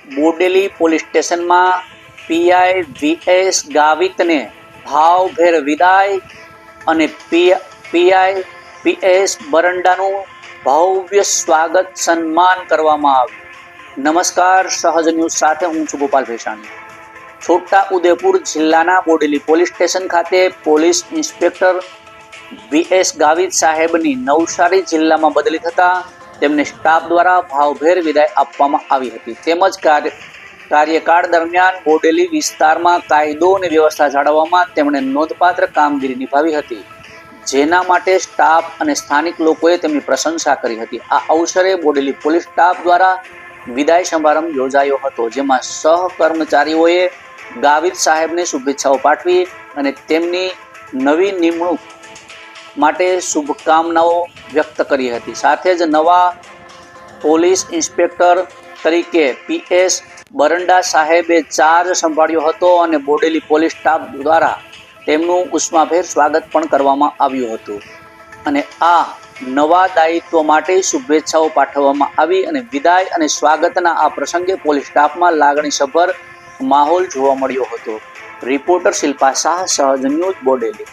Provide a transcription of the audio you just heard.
Bodeli police સ્ટેશનમાં PI VS ગાવિતને ભાવભેર વિદાય અને પીઆઈ પીએસ બરંડાનું ભવ્ય સ્વાગત સન્માન કરવામાં આવ્યું। નમસ્કાર, સહજ ન્યૂઝ સાથે હું છું ગોપાલ ભેસાણી। છોટા ઉદેપુર જિલ્લાના બોડેલી પોલીસ સ્ટેશન ખાતે પોલીસ ઇન્સ્પેક્ટર વીએસ ગાવિત સાહેબની નવસારી જિલ્લામાં બદલી થતા તેમને સ્ટાફ દ્વારા ભાવભેર વિદાય આપવામાં આવી હતી। તેમજ કાર્યકાળ દરમિયાન બોડેલી વિસ્તારમાં કાયદો અને વ્યવસ્થા જાળવવામાં તેમણે નોંધપાત્ર કામગીરી નિભાવી હતી, જેના માટે સ્ટાફ અને સ્થાનિક લોકોએ તેમની પ્રશંસા કરી હતી। આ અવસરે બોડેલી પોલીસ સ્ટાફ દ્વારા વિદાય સમારંભ યોજાયો હતો, જેમાં સહકર્મચારીઓએ ગાવિત સાહેબને શુભેચ્છાઓ પાઠવી અને તેમની નવી નિમણૂક માટે શુભકામનાઓ વ્યક્ત કરી હતી। સાથે જ નવા પોલીસ ઇન્સ્પેક્ટર તરીકે પીએસ બરંડા સાહેબે ચાર્જ સંભાળ્યો હતો અને બોડેલી પોલીસ સ્ટાફ દ્વારા તેમનું ઉષ્માભેર સ્વાગત પણ કરવામાં આવ્યું હતું અને આ નવા દાયિત્વ માટે શુભેચ્છાઓ પાઠવવામાં આવી અને વિદાય અને સ્વાગતના આ પ્રસંગે પોલીસ સ્ટાફમાં લાગણીસભર માહોલ જોવા મળ્યો હતો। રિપોર્ટર શિલ્પા શાહ, સહજ ન્યૂઝ, બોડેલી।